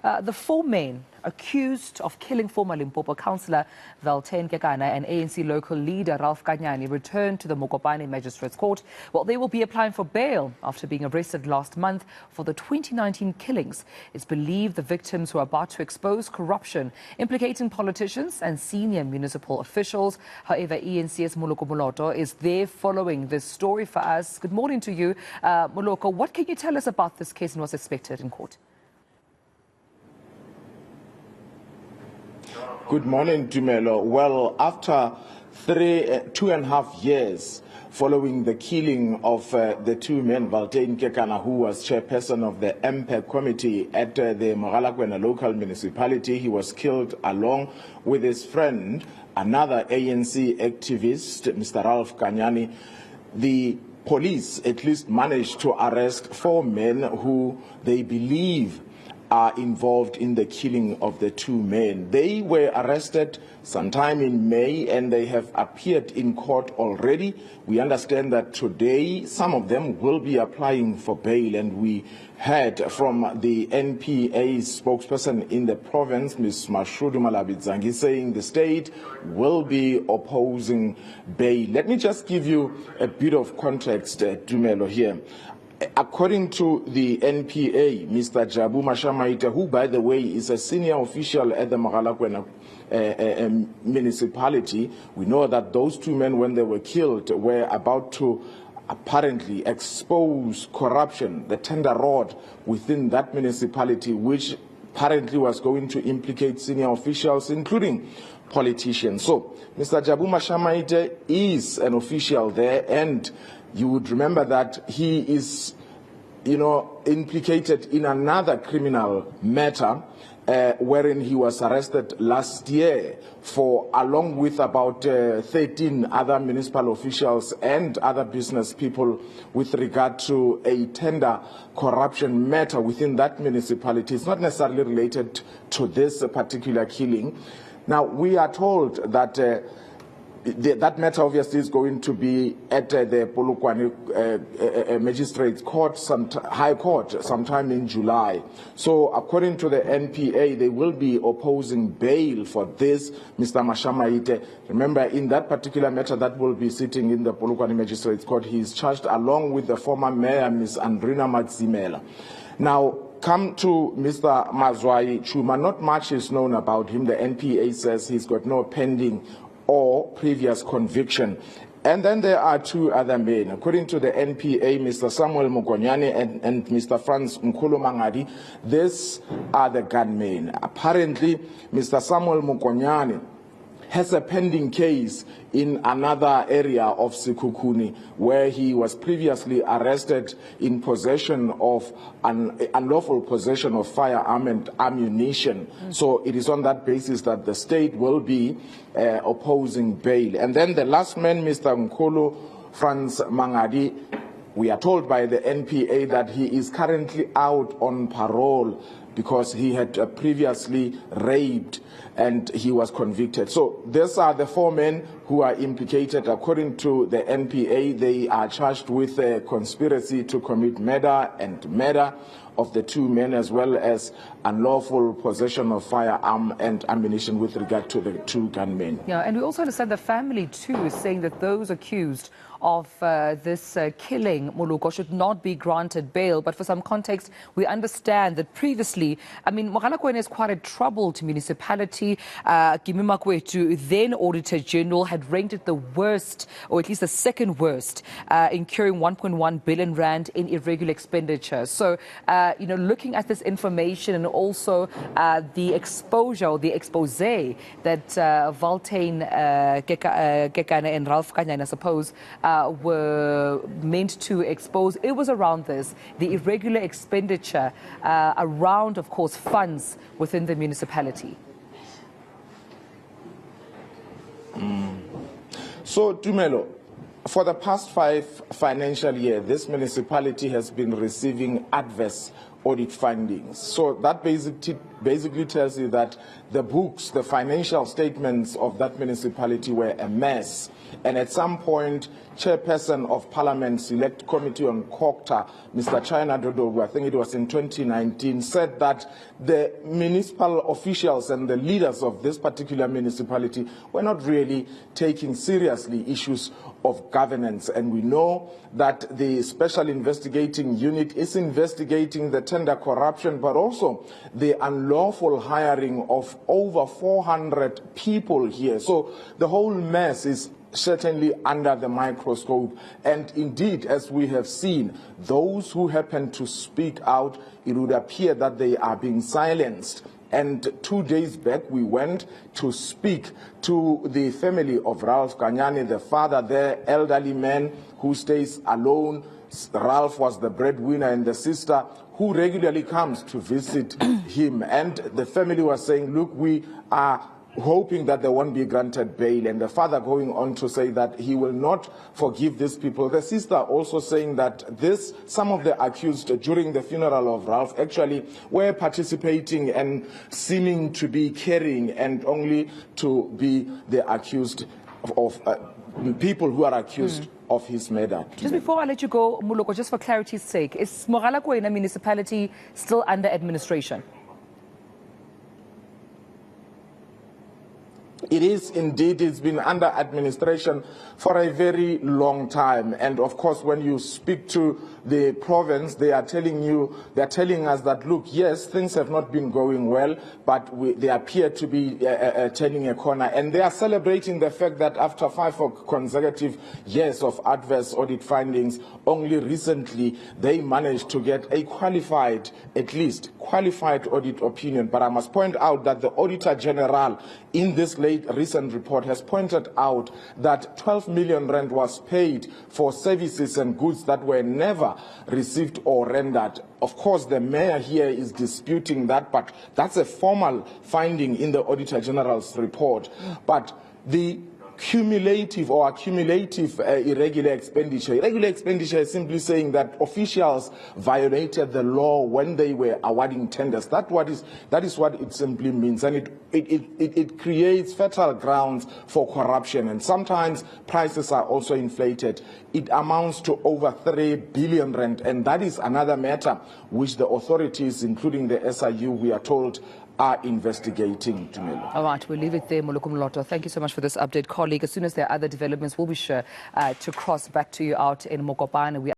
The four men accused of killing former Limpopo councillor eNCA and ANC local leader Ralph Kanyani returned to the Mokopane Magistrates Court. Well, they will be applying for bail after being arrested last month for the 2019 killings. It's believed the victims were about to expose corruption implicating politicians and senior municipal officials. However, eNCA's Moloko Mothapo is there following this story for us. Good morning to you, Moloko. What can you tell us about this case and what's expected in court? Good morning, Dumelo. Well, after 2.5 years following the killing of the two men, eNCA, who was chairperson of the eNCA committee at the Mogalakwena local municipality, he was killed along with his friend, another ANC activist, Mr. Ralph Kanyani. The police at least managed to arrest 4 men who they believe are involved in the killing of the 2 men. They were arrested sometime in May and they have appeared in court already. We understand that today some of them will be applying for bail, and we heard from the NPA spokesperson in the province, Ms. Mashudu Malabizangi, saying the state will be opposing bail. Let me just give you a bit of context, Dumelo, here. According to the NPA, Mr. Jabu Mashamaita, who, by the way, is a senior official at the Mogalakwena municipality, we know that those 2 men, when they were killed, were about to apparently expose corruption, the tender rod within that municipality, which apparently was going to implicate senior officials, including politicians. So, Mr. Jabu Mashamaita is an official there, and you would remember that he is, implicated in another criminal matter wherein he was arrested last year along with about 13 other municipal officials and other business people with regard to a tender corruption matter within that municipality. It's not necessarily related to this particular killing. Now, we are told that that matter obviously is going to be at the Polokwane Magistrates Court, High Court, sometime in July. So, according to the NPA, they will be opposing bail for this, Mr. Mashamaite. Remember, in that particular matter that will be sitting in the Polokwane Magistrates Court, he is charged along with the former mayor, Ms. Andrina Maximela. Now, come to Mr. Mazwai Chuma. Not much is known about him. The NPA says he's got no pending or previous conviction. And then there are 2 other men. According to the NPA, Mr. Samuel Mugonyane and Mr. Franz Nkulu Mangadi, these are the gunmen. Apparently, Mr. Samuel Mugonyane has a pending case in another area of Sikukuni, where he was previously arrested in possession of unlawful possession of firearm and ammunition. So it is on that basis that the state will be opposing bail. And then the last man, Mr. Nkulu Franz Mangadi, we are told by the NPA that he is currently out on parole because he had previously raped and he was convicted. So these are the 4 men who are implicated. According to the NPA, they are charged with a conspiracy to commit murder and murder of the 2 men, as well as unlawful possession of firearm and ammunition with regard to the 2 gunmen. Yeah, and we also understand the family too is saying that those accused of this killing, Moloko, should not be granted bail. But for some context, we understand that previously, Mogalakwena is quite a troubled municipality. Gimimakwetu, then Auditor General, had ranked it the worst, or at least the second worst, incurring 1.1 billion rand in irregular expenditure. So, looking at this information and also the exposure or the expose that eNCA and Ralph Kanyani, I suppose, were meant to expose, it was around this, the irregular expenditure around, of course, funds within the municipality. So, Dumelo, for the past 5 financial years, this municipality has been receiving adverse audit findings. So that basically tells you that the books, the financial statements of that municipality were a mess. And at some point, Chairperson of Parliament Select Committee on COCTA, Mr. China Dodo, I think it was in 2019, said that the municipal officials and the leaders of this particular municipality were not really taking seriously issues of governance. And we know that the Special Investigating Unit is investigating the tender corruption, but also the unlawful hiring of over 400 people here. So the whole mess is certainly under the microscope. And indeed, as we have seen, those who happen to speak out, it would appear that they are being silenced. And 2 days back, we went to speak to the family of Ralph Kanyane, the father, their elderly man who stays alone. Ralph was the breadwinner, and the sister who regularly comes to visit him. And the family was saying, look, we are hoping that they won't be granted bail, and the father going on to say that he will not forgive these people. The sister also saying that some of the accused during the funeral of Ralph actually were participating and seeming to be caring, and only to be the accused of people who are accused of his murder. Just before I let you go, Moloko, just for clarity's sake, is Mogalakwena municipality still under administration? It is indeed. It's been under administration for a very long time. And of course, when you speak to the province, they are telling us that, look, yes, things have not been going well, but they appear to be turning a corner. And they are celebrating the fact that after 5 consecutive years of adverse audit findings, only recently they managed to get a qualified, at least qualified audit opinion. But I must point out that the Auditor General in this recent report has pointed out that 12 million rand was paid for services and goods that were never received or rendered. Of course, the mayor here is disputing that, but that's a formal finding in the Auditor General's report. But the cumulative irregular expenditure. Irregular expenditure is simply saying that officials violated the law when they were awarding tenders. That is what it simply means, and it creates fertile grounds for corruption. And sometimes prices are also inflated. It amounts to over 3 billion rand, and that is another matter which the authorities, including the SIU, we are told, are investigating. All right, we'll leave it there, Moloko Mothapo. Thank you so much for this update, colleague. As soon as there are other developments, we'll be sure to cross back to you out in Mokopane.